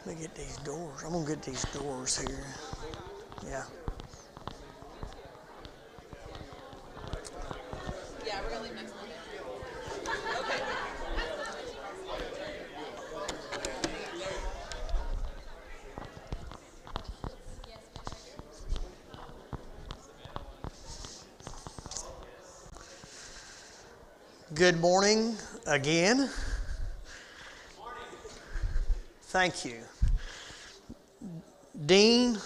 Let me get these doors. I'm going to get these doors here. Yeah. Yeah, we're going to leave next Monday. Okay. Good morning again. Thank you. Dean,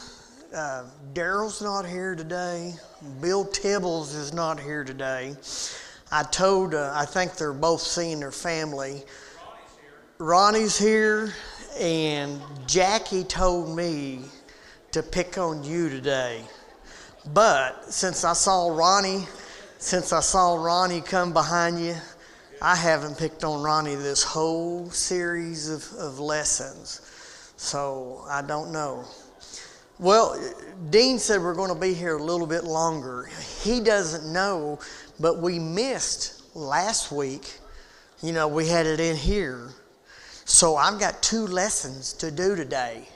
Daryl's not here today. Bill Tibbles is not here today. I think they're both seeing their family. Ronnie's here, and Jackie told me to pick on you today. But since I saw Ronnie come behind you, I haven't picked on Ronnie this whole series of lessons. So I don't know. Well, Dean said we're going to be here a little bit longer. He doesn't know, but we missed last week. You know, we had it in here. So I've got 2 lessons to do today.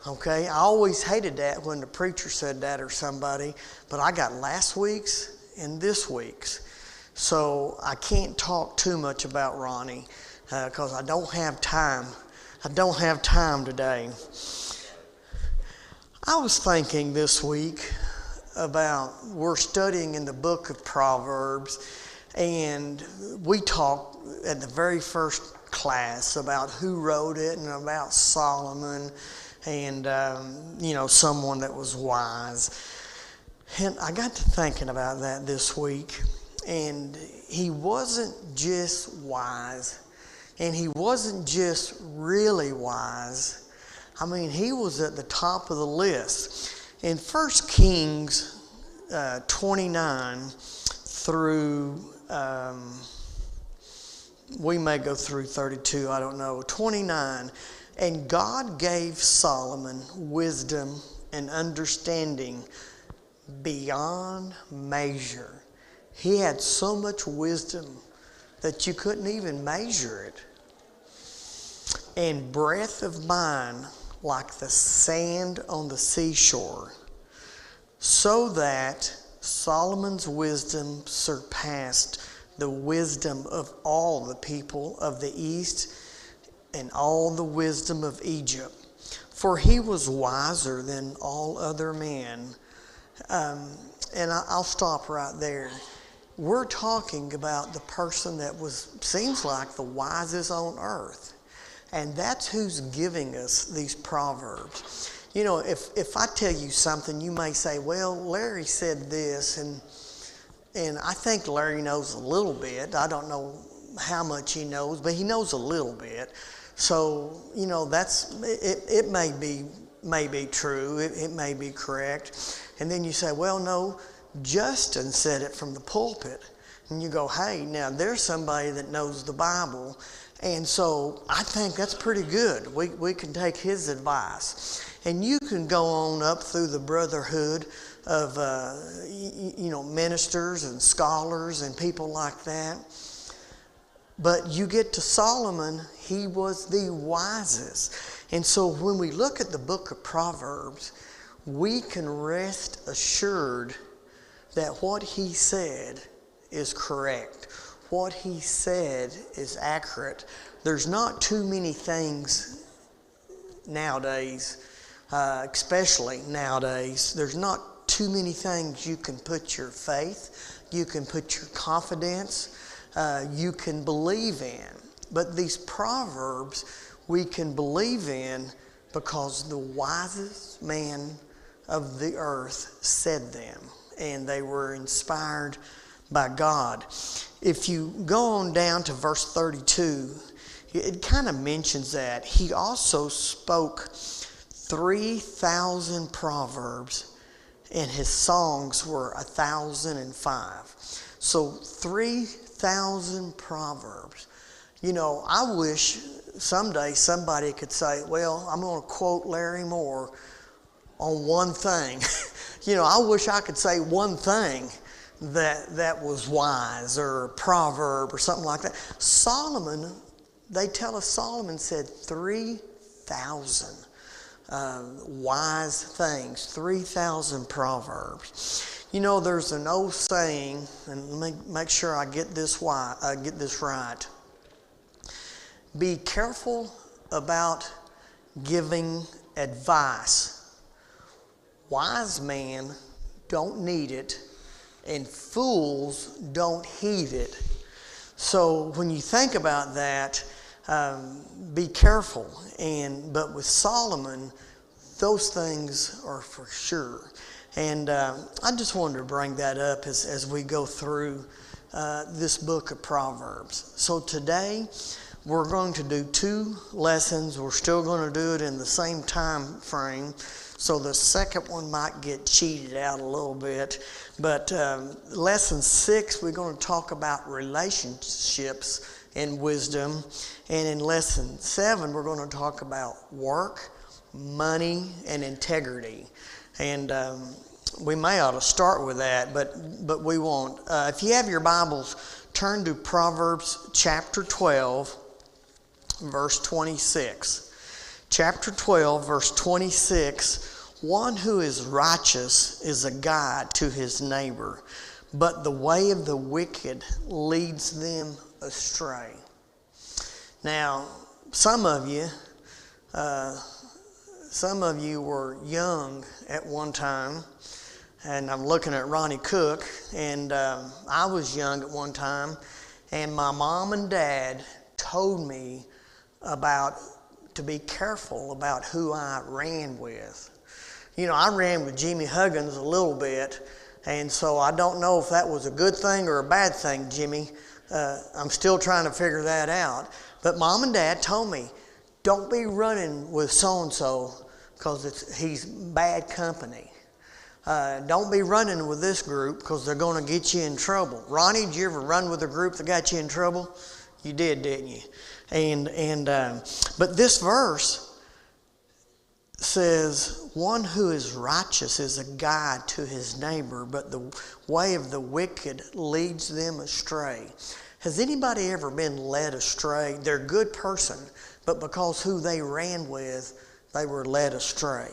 Okay, I always hated that when the preacher said that or somebody, but I got last week's and this week's. So I can't talk too much about Ronnie because I don't have time. I don't have time today. I was thinking this week about, we're studying in the book of Proverbs, and we talked at the very first class about who wrote it and about Solomon and, someone that was wise. And I got to thinking about that this week, and he wasn't just wise, and he wasn't just really wise. I mean, he was at the top of the list. In 1 Kings 29 through, we may go through 32, I don't know, 29. And God gave Solomon wisdom and understanding beyond measure. He had so much wisdom that you couldn't even measure it. And breadth of mind like the sand on the seashore, so that Solomon's wisdom surpassed the wisdom of all the people of the East and all the wisdom of Egypt. For he was wiser than all other men. And I'll stop right there. We're talking about the person that seems like the wisest on earth. And that's who's giving us these proverbs. You know, if I tell you something, you may say, well, Larry said this, and I think Larry knows a little bit. I don't know how much he knows, but he knows a little bit. So, you know, it may be true, it may be correct. And then you say, well, no, Justin said it from the pulpit. And you go, hey, now there's somebody that knows the Bible. And so I think that's pretty good. We can take his advice. And you can go on up through the brotherhood of, ministers and scholars and people like that. But you get to Solomon, he was the wisest. And so when we look at the book of Proverbs, we can rest assured that what he said is correct. What he said is accurate. There's not too many things nowadays, especially nowadays, there's not too many things you can put your faith, you can put your confidence, you can believe in. But these proverbs we can believe in because the wisest man of the earth said them, and they were inspired by God. If you go on down to verse 32, it kind of mentions that. He also spoke 3,000 proverbs, and his songs were 1,005. So 3,000 proverbs. You know, I wish someday somebody could say, well, I'm going to quote Larry Moore on one thing. You know, I wish I could say one thing that was wise or a proverb or something like that. Solomon, they tell us Solomon said 3,000 3,000 wise things, 3,000 proverbs. You know, there's an old saying, and let me make sure I get this right. Be careful about giving advice. Wise men don't need it, and fools don't heed it. So when you think about that, be careful. But with Solomon, those things are for sure. And I just wanted to bring that up as we go through this book of Proverbs. So today, we're going to do 2 lessons. We're still going to do it in the same time frame. So the second one might get cheated out a little bit. But lesson 6, we're going to talk about relationships and wisdom. And in lesson 7, we're going to talk about work, money, and integrity. And we may ought to start with that, but we won't. If you have your Bibles, turn to Proverbs chapter 12, verse 26. Chapter 12, verse 26. One who is righteous is a guide to his neighbor, but the way of the wicked leads them astray. Now, some of you were young at one time, and I'm looking at Ronnie Cook, and I was young at one time, and my mom and dad told me to be careful about who I ran with. You know, I ran with Jimmy Huggins a little bit, and so I don't know if that was a good thing or a bad thing, Jimmy. I'm still trying to figure that out. But Mom and Dad told me, don't be running with so-and-so because he's bad company. Don't be running with this group because they're going to get you in trouble. Ronnie, did you ever run with a group that got you in trouble? You did, didn't you? But this verse says, one who is righteous is a guide to his neighbor, but the way of the wicked leads them astray. Has anybody ever been led astray? They're a good person, but because who they ran with, they were led astray.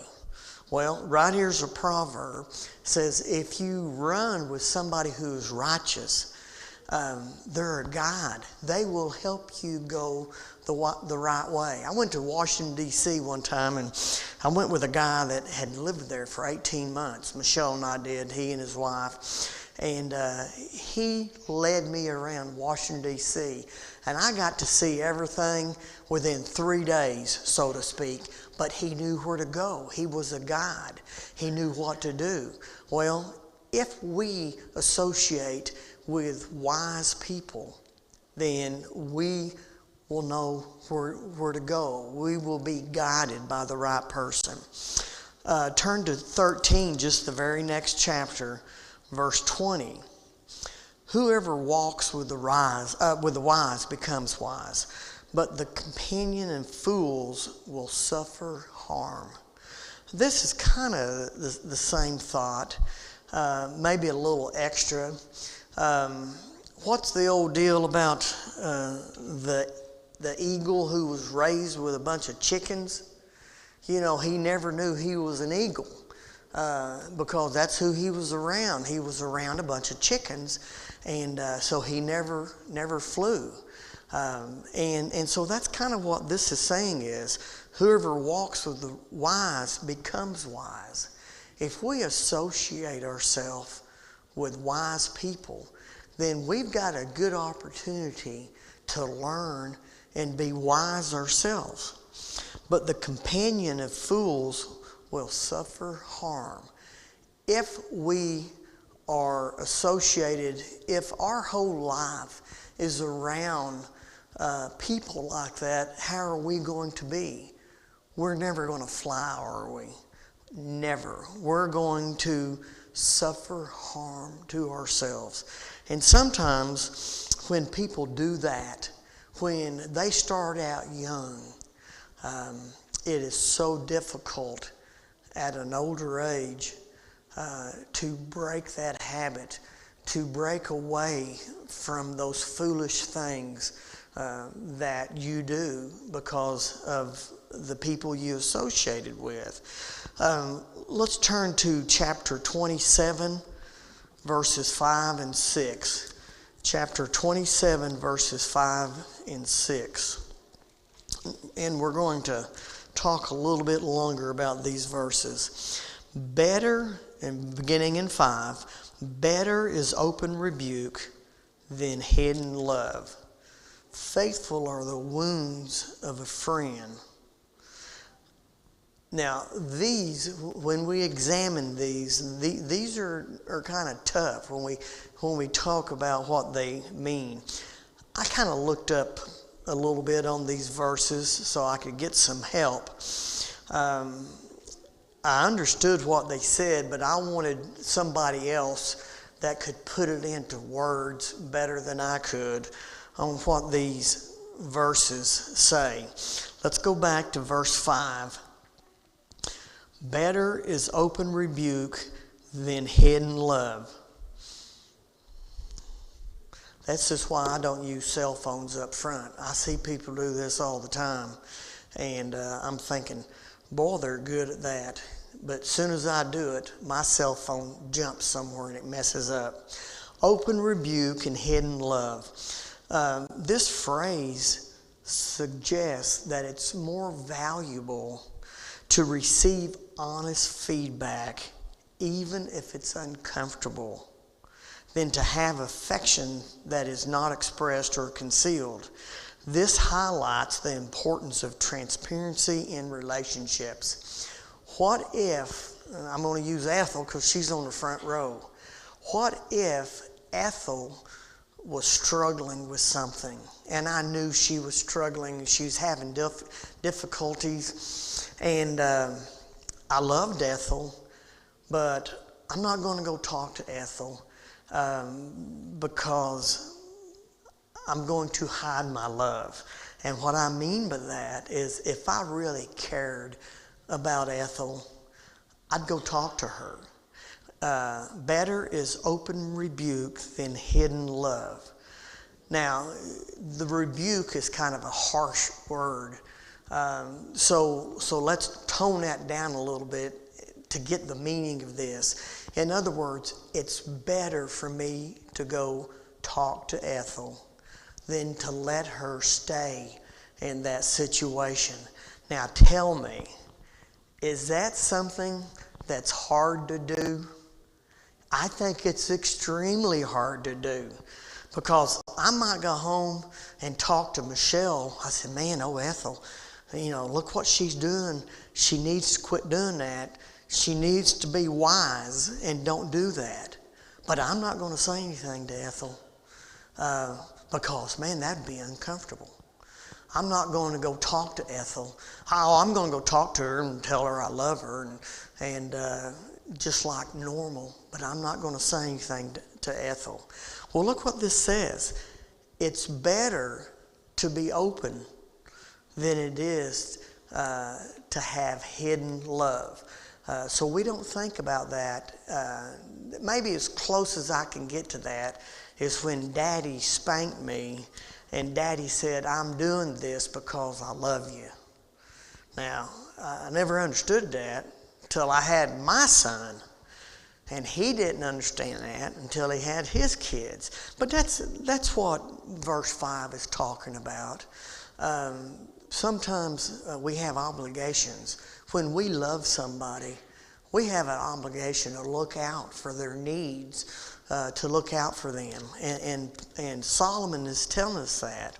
Well, right here's a proverb. It says, if you run with somebody who is righteous, they're a guide. They will help you go the right way. I went to Washington, D.C. one time, and I went with a guy that had lived there for 18 months. Michelle and I did, he and his wife. And he led me around Washington, D.C. And I got to see everything within 3 days, so to speak. But he knew where to go. He was a guide. He knew what to do. Well, if we associate with wise people, then we will know where to go. We will be guided by the right person. Turn to 13, just the very next chapter, verse 20. Whoever walks with the wise becomes wise, but the companion of fools will suffer harm. This is kind of the same thought, maybe a little extra. What's the old deal about the eagle who was raised with a bunch of chickens? You know, he never knew he was an eagle because that's who he was around. He was around a bunch of chickens, and so he never flew. And so that's kind of what this is saying is, whoever walks with the wise becomes wise. If we associate ourselves with wise people, then we've got a good opportunity to learn and be wise ourselves. But the companion of fools will suffer harm. If we are associated, if our whole life is around people like that, how are we going to be? We're never going to fly, are we? Never. We're going to suffer harm to ourselves. And sometimes when people do that, when they start out young, it is so difficult at an older age to break that habit, to break away from those foolish things that you do because of the people you associated with. Let's turn to chapter 27, verses 5 and 6. Chapter 27, verses 5 and 6. And we're going to talk a little bit longer about these verses. Better, and beginning in 5, better is open rebuke than hidden love. Faithful are the wounds of a friend. Now, these, when we examine these are kind of tough when we talk about what they mean. I kind of looked up a little bit on these verses so I could get some help. I understood what they said, but I wanted somebody else that could put it into words better than I could on what these verses say. Let's go back to verse 5. Better is open rebuke than hidden love. That's just why I don't use cell phones up front. I see people do this all the time, and I'm thinking, boy, they're good at that. But as soon as I do it, my cell phone jumps somewhere and it messes up. Open rebuke and hidden love. This phrase suggests that it's more valuable to receive honest feedback, even if it's uncomfortable, than to have affection that is not expressed or concealed. This highlights the importance of transparency in relationships. What if, I'm going to use Ethel because she's on the front row. What if Ethel was struggling with something, and I knew she was struggling, she was having difficulties, and I loved Ethel, but I'm not going to go talk to Ethel because I'm going to hide my love. And what I mean by that is if I really cared about Ethel, I'd go talk to her. Better is open rebuke than hidden love. Now, the rebuke is kind of a harsh word. So let's tone that down a little bit to get the meaning of this. In other words, it's better for me to go talk to Ethel than to let her stay in that situation. Now tell me, is that something that's hard to do? I think it's extremely hard to do, because I might go home and talk to Michelle. I said, man, Ethel, look what she's doing. She needs to quit doing that. She needs to be wise and don't do that. But I'm not going to say anything to Ethel because, man, that'd be uncomfortable. I'm not going to go talk to Ethel. I'm going to go talk to her and tell her I love her and just like normal, but I'm not going to say anything to Ethel. Well, look what this says. It's better to be open than it is to have hidden love. So we don't think about that. Maybe as close as I can get to that is when Daddy spanked me and Daddy said, I'm doing this because I love you. Now, I never understood that until I had my son. And he didn't understand that until he had his kids. But that's what verse 5 is talking about. Sometimes we have obligations. When we love somebody, we have an obligation to look out for their needs, to look out for them. And Solomon is telling us that.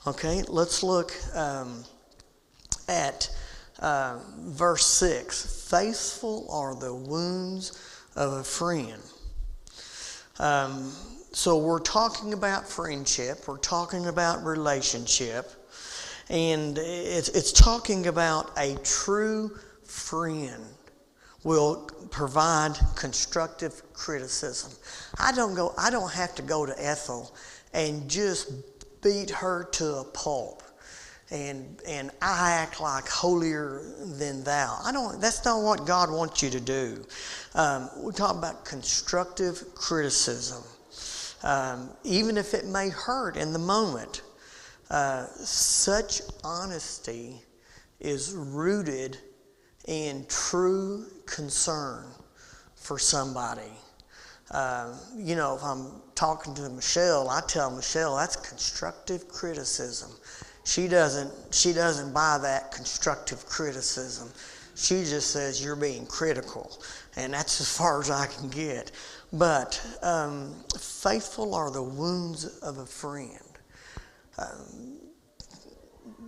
Okay, let's look at verse 6. Faithful are the wounds of a friend. So we're talking about friendship. We're talking about relationship. And it's talking about a true friend will provide constructive criticism. I don't have to go to Ethel and just beat her to a pulp and I act like holier than thou. That's not what God wants you to do. We're talking about constructive criticism. Even if it may hurt in the moment. Such honesty is rooted in true concern for somebody. If I'm talking to Michelle, I tell Michelle that's constructive criticism. She doesn't buy that constructive criticism. She just says you're being critical, and that's as far as I can get. But faithful are the wounds of a friend.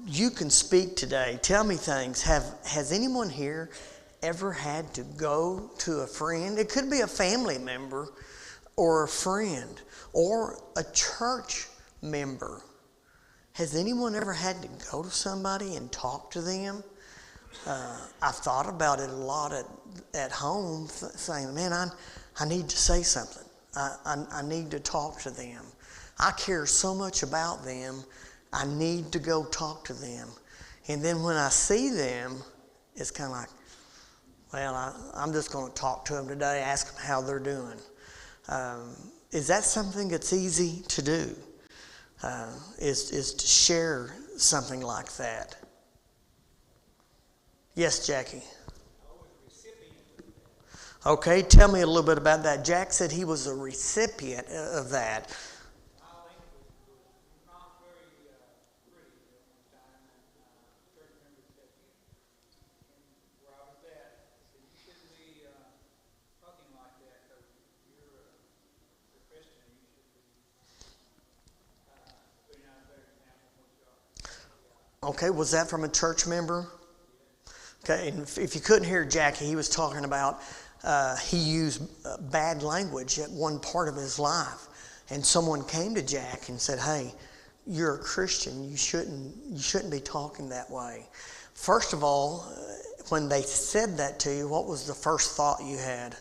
You can speak today. Tell me things. Has anyone here ever had to go to a friend? It could be a family member or a friend or a church member. Has anyone ever had to go to somebody and talk to them? I've thought about it a lot at home, saying, man, I need to say something. I need to talk to them. I care so much about them. I need to go talk to them. And then when I see them, it's kind of like, well, I'm just going to talk to them today, ask them how they're doing. Is that something that's easy to do? Is to share something like that? Yes, Jackie. Okay, tell me a little bit about that. Jack said he was a recipient of that. Okay, was that from a church member? Okay, and if you couldn't hear Jackie, he was talking about he used bad language at one part of his life. And someone came to Jack and said, hey, you're a Christian. You shouldn't be talking that way. First of all, when they said that to you, what was the first thought you had?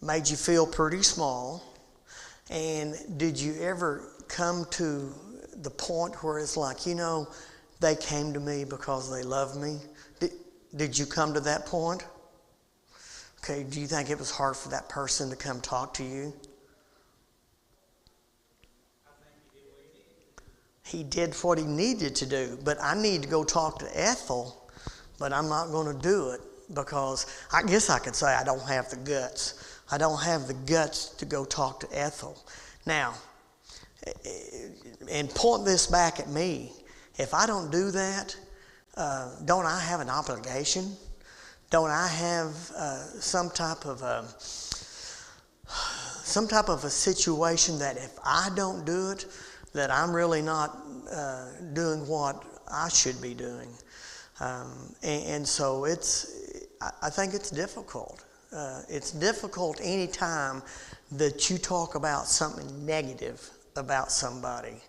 Made you feel pretty small. And did you ever come to the point where it's like, they came to me because they love me? Did you come to that point? Okay, do you think it was hard for that person to come talk to you? He did what he needed to do, but I need to go talk to Ethel, but I'm not going to do it because I guess I could say I don't have the guts. I don't have the guts to go talk to Ethel. Now, and point this back at me. If I don't do that, don't I have an obligation? Don't I have some type of a situation that if I don't do it, that I'm really not doing what I should be doing? And so I think it's difficult. It's difficult any time that you talk about something negative about somebody.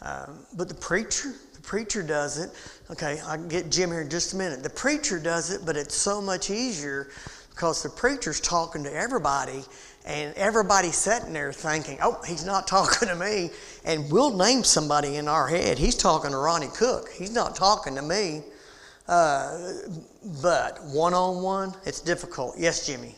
But the preacher does it. Okay, I can get Jim here in just a minute. The preacher does it, but it's so much easier because the preacher's talking to everybody, and everybody's sitting there thinking, oh, he's not talking to me. And we'll name somebody in our head. He's talking to Ronnie Cook. He's not talking to me. But one-on-one, it's difficult. Yes, Jimmy.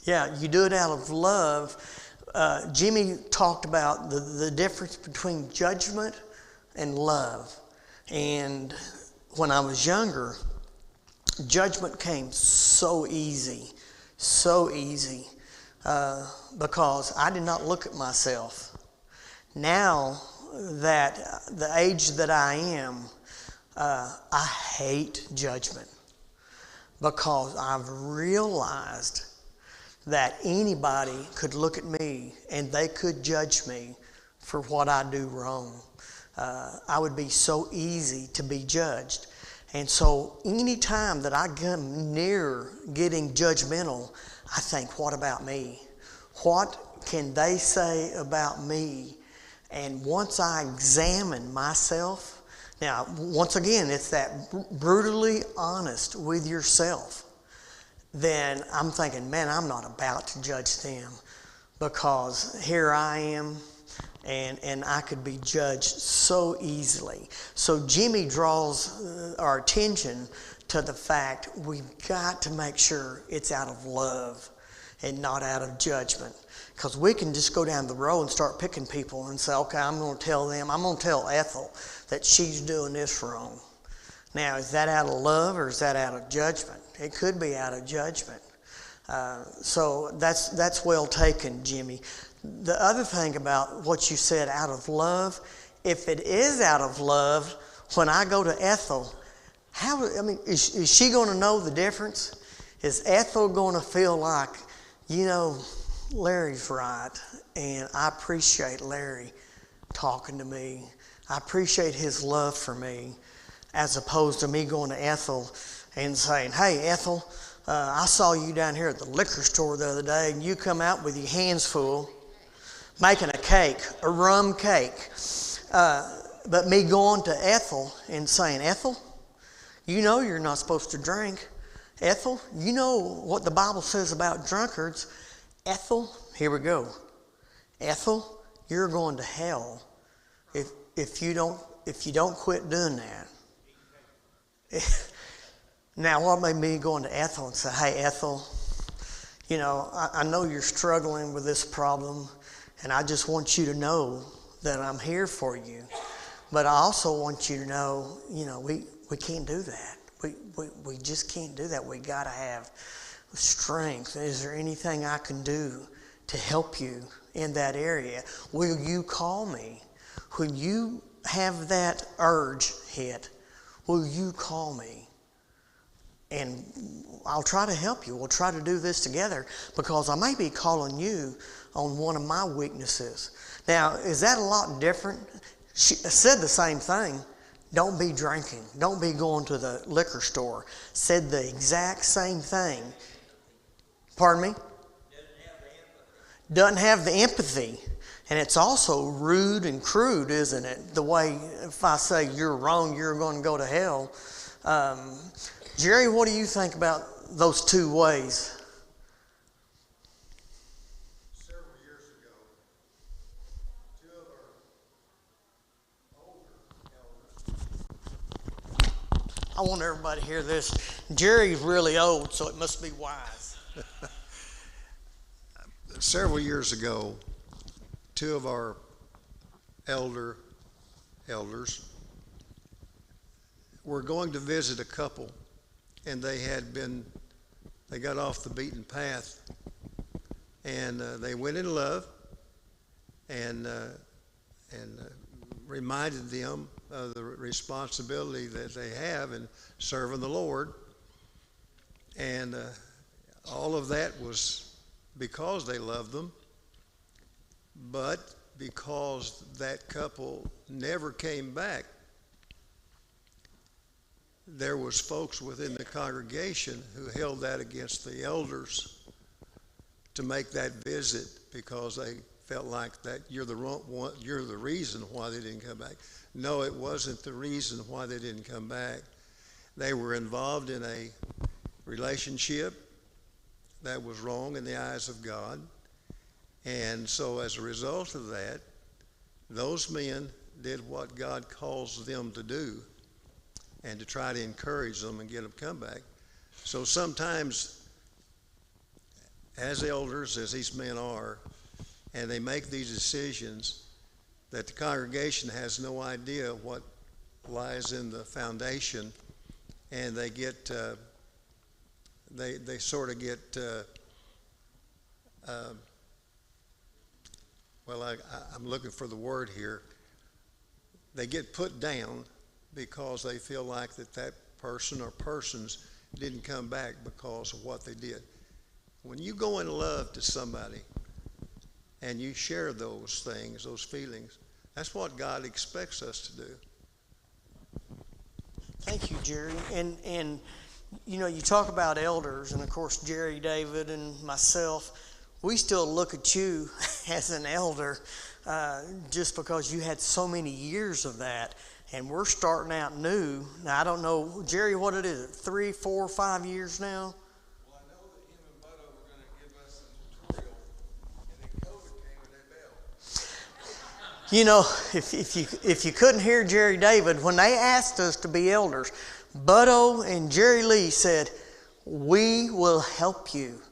Yeah, you do it out of love. Jimmy talked about the difference between judgment and love. And when I was younger, judgment came so easy, because I did not look at myself. Now that the age that I am, I hate judgment because I've realized that anybody could look at me and they could judge me for what I do wrong. I would be so easy to be judged. And so any time that I come near getting judgmental, I think, what about me? What can they say about me? And once I examine myself, now, once again, it's that brutally honest with yourself. Then I'm thinking, man, I'm not about to judge them because here I am. and I could be judged so easily. So Jimmy draws our attention to the fact we've got to make sure it's out of love and not out of judgment. Because we can just go down the road and start picking people and say, okay, I'm going to tell Ethel that she's doing this wrong. Now, is that out of love or is that out of judgment? It could be out of judgment. So that's well taken, Jimmy. The other thing about what you said, out of love, if it is out of love, when I go to Ethel, is she going to know the difference? Is Ethel going to feel like, Larry's right, and I appreciate Larry talking to me. I appreciate his love for me, as opposed to me going to Ethel and saying, hey, Ethel, I saw you down here at the liquor store the other day, and you come out with your hands full making a cake, a rum cake. But me going to Ethel and saying, Ethel, you're not supposed to drink. Ethel, you know what the Bible says about drunkards. Ethel, here we go. Ethel, you're going to hell if you don't quit doing that. Now, what made me go into Ethel and say, hey, Ethel, I know you're struggling with this problem, and I just want you to know that I'm here for you. But I also want you to know, we can't do that. We just can't do that. We got to have strength. Is there anything I can do to help you in that area? Will you call me? When you have that urge hit, will you call me? And I'll try to help you. We'll try to do this together, because I may be calling you on one of my weaknesses. Now, is that a lot different? She said the same thing. Don't be drinking. Don't be going to the liquor store. Said the exact same thing. Pardon me? Doesn't have the empathy. And it's also rude and crude, isn't it? The way, if I say you're wrong, you're going to go to hell. Jerry, what do you think about those two ways? Several years ago, two of our older elders. I want everybody to hear this. Jerry's really old, so it must be wise. Several years ago, two of our elders were going to visit a couple, and they got off the beaten path, and they went in love, and reminded them of the responsibility that they have in serving the Lord. And all of that was because they loved them, but because that couple never came back, there was folks within the congregation who held that against the elders to make that visit, because they felt like that you're the reason why they didn't come back. No, it wasn't the reason why they didn't come back. They were involved in a relationship that was wrong in the eyes of God. And so as a result of that, those men did what God calls them to do, and to try to encourage them and get them to come back. So sometimes, as elders, as these men are, and they make these decisions, that the congregation has no idea what lies in the foundation, and they get, they sort of get, I'm looking for the word here. They get put down because they feel like that person or persons didn't come back because of what they did. When you go in love to somebody and you share those things, those feelings, that's what God expects us to do. Thank you, Jerry. And you talk about elders, and of course Jerry, David, and myself, we still look at you as an elder just because you had so many years of that. And we're starting out new. Now, I don't know, Jerry, what it is, 3, 4, 5 years now? Well, I know that him and Butto were going to give us some tutorial, and then COVID came and they bailed. You know, if you couldn't hear Jerry David, when they asked us to be elders, Butto and Jerry Lee said, "We will help you.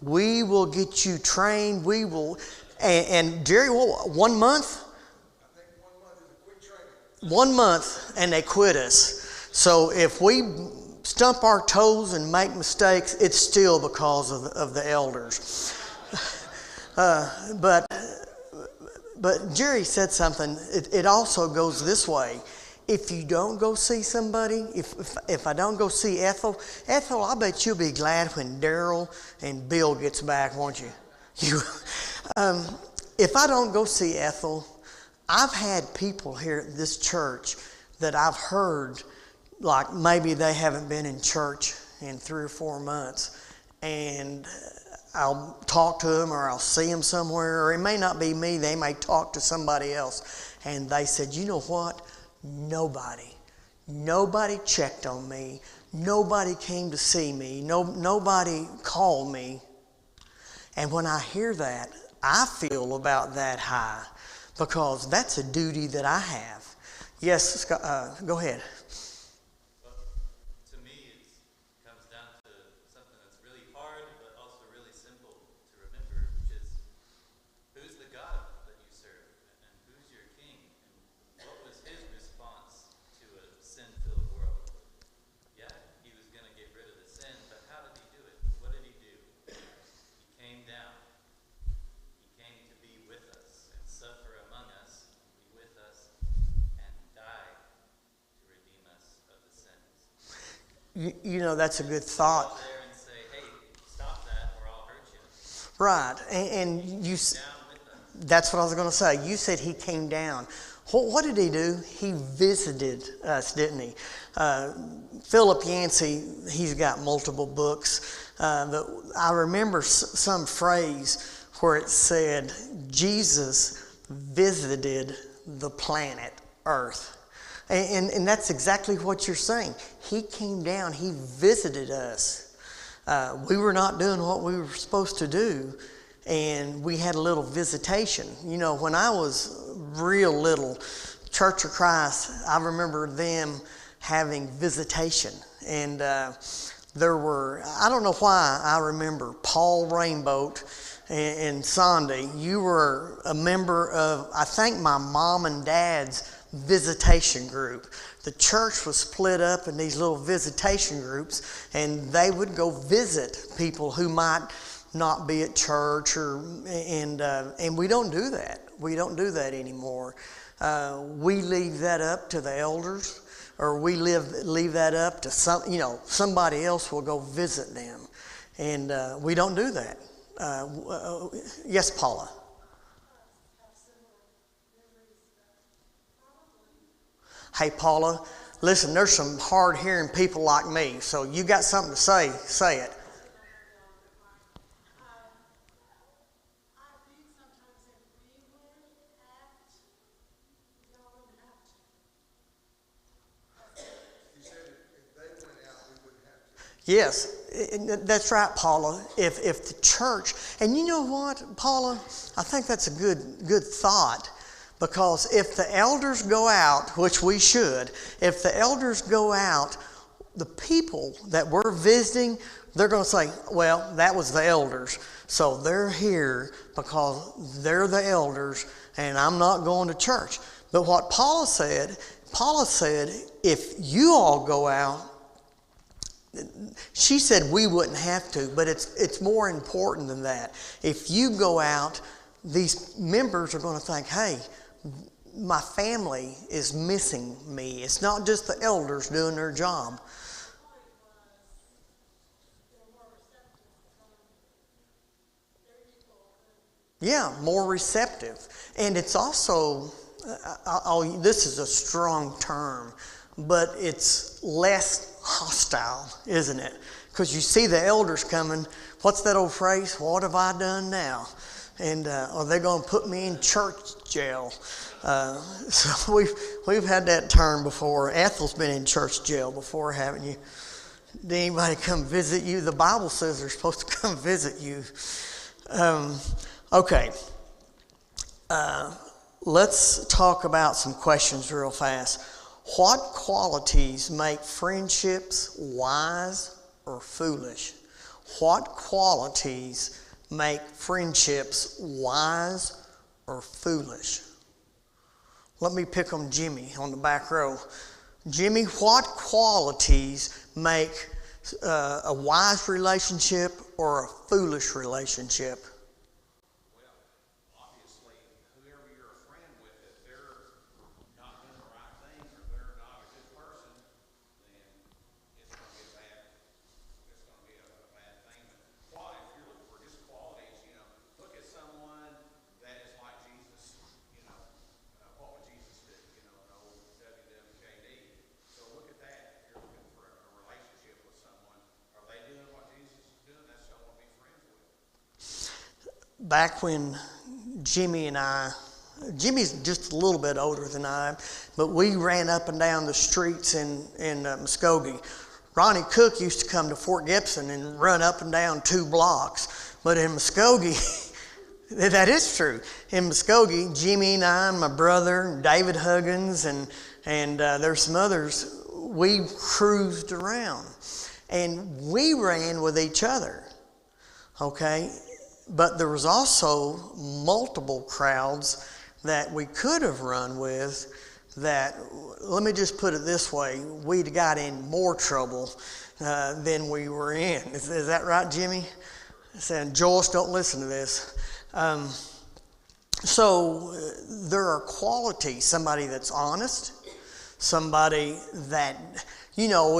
We will get you trained. We will." And Jerry, 1 month? I think 1 month is a quick training. 1 month, and they quit us. So if we stump our toes and make mistakes, it's still because of the elders. But Jerry said something. It also goes this way. If you don't go see somebody, if I don't go see Ethel, I bet you'll be glad when Daryl and Bill gets back, won't you? If I don't go see Ethel, I've had people here at this church that I've heard, like maybe they haven't been in church in 3 or 4 months, and I'll talk to them or I'll see them somewhere, or it may not be me, they may talk to somebody else, and they said, "You know what? Nobody checked on me. Nobody came to see me. Nobody called me." And when I hear that, I feel about that high, because that's a duty that I have. Yes, Scott, go ahead. To me, it comes down to something that's really hard, but also really simple to remember, which is, who's the God that you serve, and who's your King, and what was his response to a sin-filled world? Yeah, he was going to get rid of the sin, but how did he do it? What did he do? He came down. He came to be with us and suffer among us, be with us, and die to redeem us of the sins. You know, that's a good thought. Out there and say, "Hey, stop that, or I'll hurt you." Right, and you. Down with us. That's what I was going to say. You said he came down. What did he do? He visited us, didn't he? Philip Yancey, he's got multiple books. But I remember some phrase where it said, Jesus visited the planet Earth. And that's exactly what you're saying. He came down. He visited us. We were not doing what we were supposed to do, and we had a little visitation. You know, when I was real little, Church of Christ, I remember them having visitation. And there were, I don't know why I remember Paul Rainboat and Sandy. You were a member of, I think, my mom and dad's visitation group. The church was split up in these little visitation groups, and they would go visit people who might not be at church, and we don't do that. We don't do that anymore. We leave that up to the elders, or we leave that up to somebody else will go visit them, and we don't do that. Yes, Paula. Hey, Paula, listen, there's some hard-hearing people like me, so you got something to say, say it. Yes, that's right, Paula. If the church, and you know what, Paula, I think that's a good thought, because if the elders go out, which we should, if the elders go out, the people that we're visiting, they're going to say, well, that was the elders, so they're here because they're the elders, and I'm not going to church. But what Paula said, if you all go out, she said we wouldn't have to, but it's more important than that. If you go out, these members are going to think, hey, my family is missing me. It's not just the elders doing their job. Yeah, more receptive. And it's also, this is a strong term, but it's less hostile, isn't it? Because you see the elders coming. What's that old phrase? What have I done now? And are they going to put me in church jail? So we've had that term before. Ethel's been in church jail before, haven't you? Did anybody come visit you? The Bible says they're supposed to come visit you. Okay. let's talk about some questions real fast. What qualities make friendships wise or foolish? What qualities make friendships wise or foolish? Let me pick on Jimmy on the back row. Jimmy, what qualities make a wise relationship or a foolish relationship? Back when Jimmy's just a little bit older than I am, but we ran up and down the streets in Muskogee. Ronnie Cook used to come to Fort Gibson and run up and down 2 blocks. But in Muskogee, that is true. In Muskogee, Jimmy and I and my brother, David Huggins, and there's some others, we cruised around. And we ran with each other, okay? But there was also multiple crowds that we could have run with that, let me just put it this way, we'd got in more trouble than we were in. Is that right, Jimmy? Saying, Joyce, don't listen to this. So there are qualities, somebody that's honest, somebody that, you know,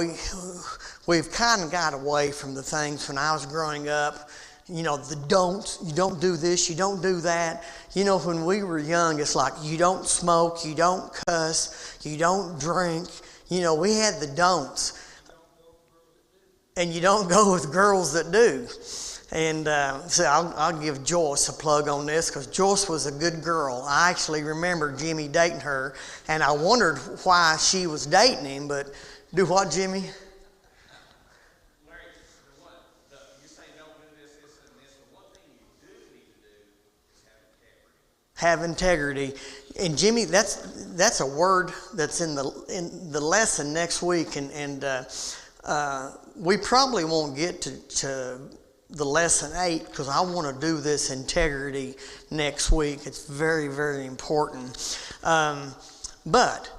we've kind of got away from the things when I was growing up. You know, the don'ts, you don't do this, you don't do that. You know, when we were young, it's like you don't smoke, you don't cuss, you don't drink. You know, we had the don'ts. And you don't go with girls that do. And so I'll give Joyce a plug on this because Joyce was a good girl. I actually remember Jimmy dating her, and I wondered why she was dating him, but do what, Jimmy? Have integrity. And Jimmy, that's a word that's in the lesson next week, and we probably won't get to the lesson 8 because I want to do this integrity next week. It's very, very important. But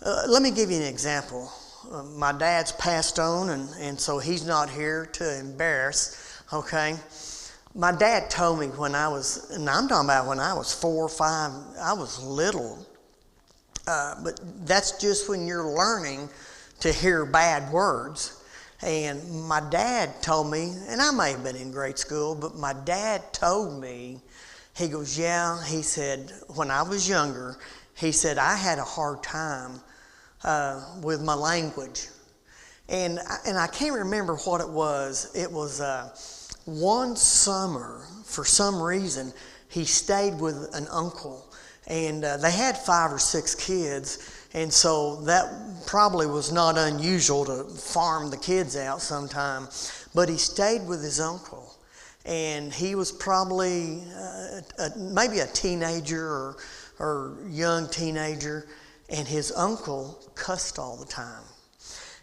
let me give you an example. My dad's passed on, and so he's not here to embarrass. Okay. My dad told me when I was, and I'm talking about when I was 4 or 5, I was little. But that's just when you're learning to hear bad words. And my dad told me, and I may have been in grade school, but my dad told me, he goes, yeah, he said, when I was younger, he said, I had a hard time with my language. And I can't remember what it was. It was one summer, for some reason, he stayed with an uncle. And they had 5 or 6 kids. And so that probably was not unusual to farm the kids out sometime. But he stayed with his uncle. And he was probably maybe a teenager or young teenager. And his uncle cussed all the time.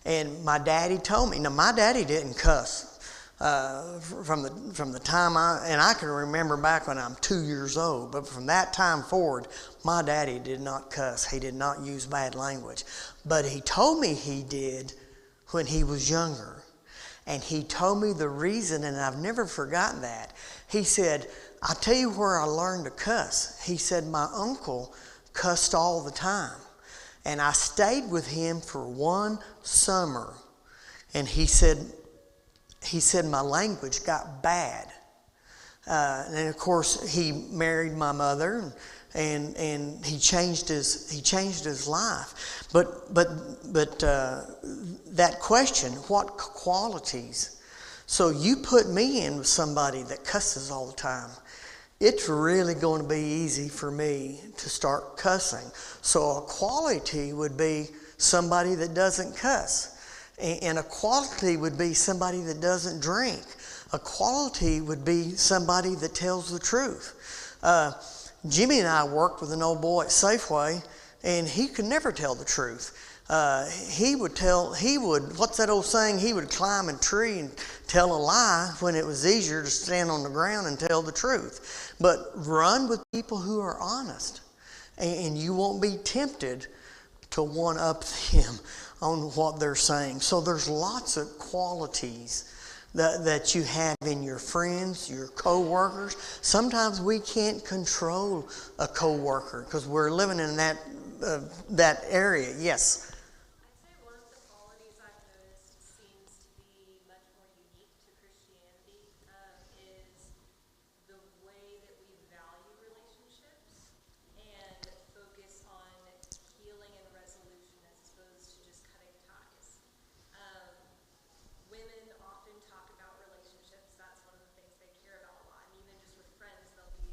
And my daddy told me, now my daddy didn't cuss. From the time I can remember back when I'm 2 years old, but from that time forward, my daddy did not cuss. He did not use bad language. But he told me he did when he was younger. And he told me the reason, and I've never forgotten that. He said, I'll tell you where I learned to cuss. He said, my uncle cussed all the time. And I stayed with him for one summer. And he said my language got bad. And of course, he married my mother, and he changed his life. But that question, what qualities? So you put me in with somebody that cusses all the time. It's really going to be easy for me to start cussing. So a quality would be somebody that doesn't cuss. And a quality would be somebody that doesn't drink. A quality would be somebody that tells the truth. Jimmy and I worked with an old boy at Safeway, and he could never tell the truth. What's that old saying? He would climb a tree and tell a lie when it was easier to stand on the ground and tell the truth. But run with people who are honest, and you won't be tempted to one-up them on what they're saying. So there's lots of qualities that you have in your friends, your co-workers. Sometimes we can't control a co-worker because we're living in that area. Yes? I'd say one of the qualities I've noticed seems to be much more unique to Christianity is the way that we value relationships and focus on healing and resolution as opposed to just cutting ties. Women often talk about relationships. That's one of the things they care about a lot. And even just with friends, they'll be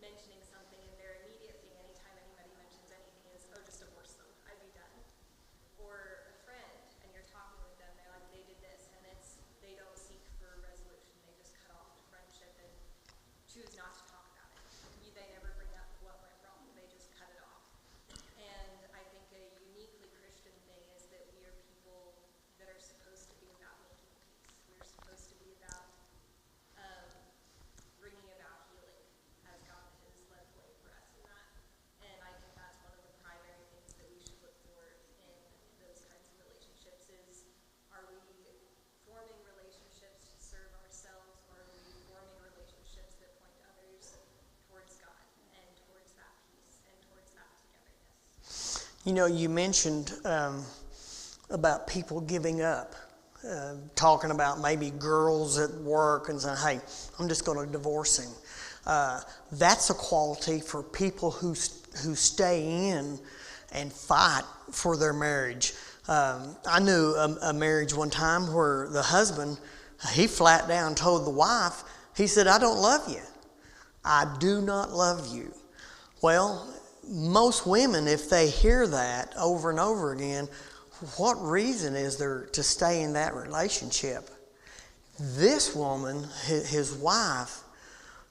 mentioning something and their immediate thing anytime anybody mentions anything is, oh, just divorce them. I'd be done. Or a friend, and you're talking with them, they're like, they did this, and they don't seek for resolution. They just cut off the friendship and choose not to talk about it. They never bring up what went wrong. They just cut it off. And I think a uniquely Christian thing is that we are people that are supposed to be about making peace. We're supposed to be about bringing about healing as God has led the way for us in that. And I think that's one of the primary things that we should look for in those kinds of relationships is, are we forming relationships to serve ourselves, or are we forming relationships that point others towards God and towards that peace and towards that togetherness? You know, you mentioned about people giving up, talking about maybe girls at work and saying, hey, I'm just going to divorce him. That's a quality for people who stay in and fight for their marriage. I knew a marriage one time where the husband, he flat down told the wife, he said, I don't love you. I do not love you. Well, most women, if they hear that over and over again, what reason is there to stay in that relationship? This woman, his wife,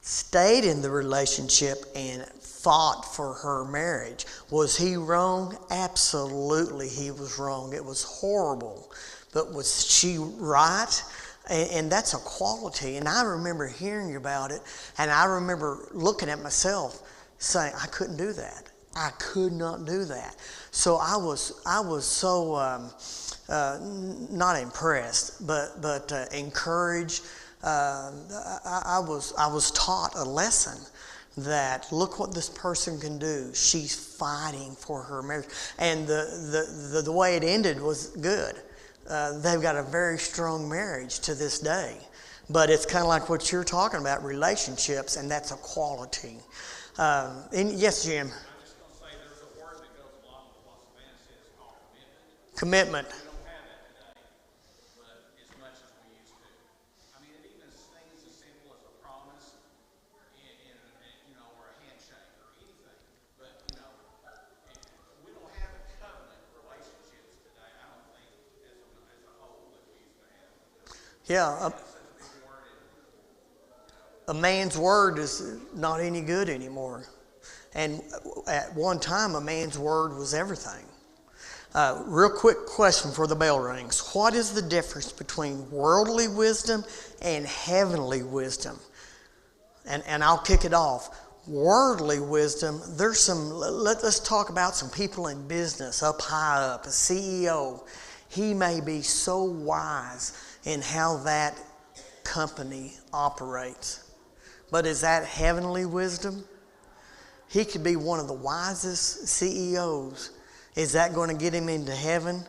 stayed in the relationship and fought for her marriage. Was he wrong? Absolutely he was wrong. It was horrible. But was she right? And that's a quality. And I remember hearing about it, and I remember looking at myself saying, I couldn't do that. I could not do that. So I was so not impressed, but encouraged. I was taught a lesson that look what this person can do. She's fighting for her marriage, and the way it ended was good. They've got a very strong marriage to this day. But it's kind of like what you're talking about, relationships, and that's a quality. And yes, Jim. Commitment. We don't have that today, but as much as we used to. I mean, it even things as simple as a promise, or a handshake or anything. But we don't have a covenant relationships today. I don't think as a whole that we used to have. Yeah. A man's word is not any good anymore, and at one time, a man's word was everything. Real quick question for the bell rings. What is the difference between worldly wisdom and heavenly wisdom? And I'll kick it off. Worldly wisdom, there's some, let's talk about some people in business up high up, a CEO. He may be so wise in how that company operates. But is that heavenly wisdom? He could be one of the wisest CEOs. Is that going to get him into heaven?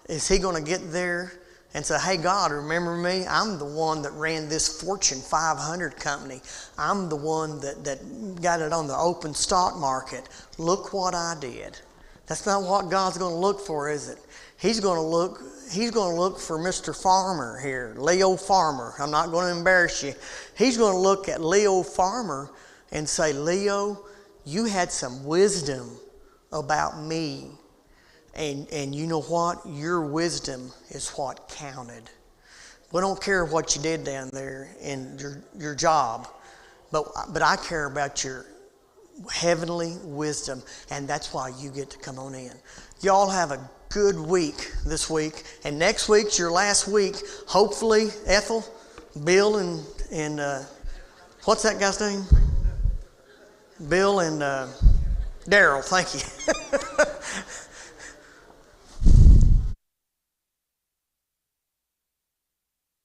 Is he going to get there and say, hey, God, remember me? I'm the one that ran this Fortune 500 company. I'm the one that got it on the open stock market. Look what I did. That's not what God's going to look for, is it? He's going to look for Mr. Farmer here, Leo Farmer. I'm not going to embarrass you. He's going to look at Leo Farmer and say, Leo, you had some wisdom about me, and you know what? Your wisdom is what counted. We don't care what you did down there in your job, but I care about heavenly wisdom, and that's why you get to come on in. Y'all have a good week this week, and next week's your last week. Hopefully, Ethel, Bill, and what's that guy's name? Bill and Daryl. Thank you.